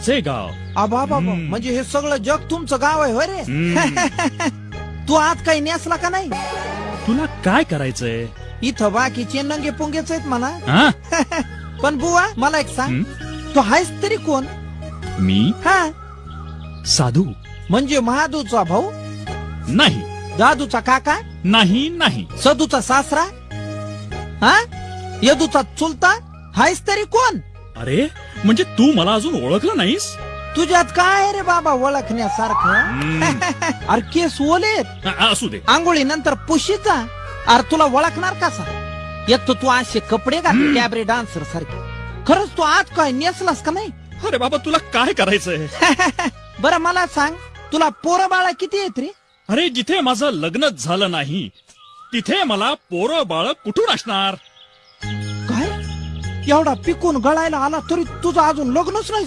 आमचे गाव. आबा बाबा, म्हणजे हे सगळं जग तुमचं गाव आहे होय रे? तू आज काही नेसला का नाही? तुला काय करायचंय? इथं बाकीचे नंगे पुंगेच आहेत म्हणा. हा? पण बुवा मला एक सांग, तू आहेस तरी कोण? मी हा, साधू म्हणजे महादूचा भाऊ, नाही. दादूचा काका, नाही नाही. सदूचा सासरा, हा, यदूचा चुलता, हायस तरी कोण? अरे म्हणजे तू मला अजून ओळखलं नाहीस? तुझ्यात काय आहे रे बाबा ओळखण्यासारखं? अरे केस ओलेत, असू दे. आंघोळी नंतर पुशीचा. अरे तुला ओळखणार कसा? एक तर तू असे कपडे घाल कॅबरे डान्सर सारखे. खरंच तू आज काय नेसलास का नाही? अरे बाबा तुला काय करायचंय? बरं मला सांग, तुला पोरं बाळा किती आहेत रे? अरे जिथे माझं लग्नच झालं नाही तिथे मला पोरं बाळ कुठून असणार? काय एवढा पिकून गळायला आला तरी तुझं अजून लग्नच नाही?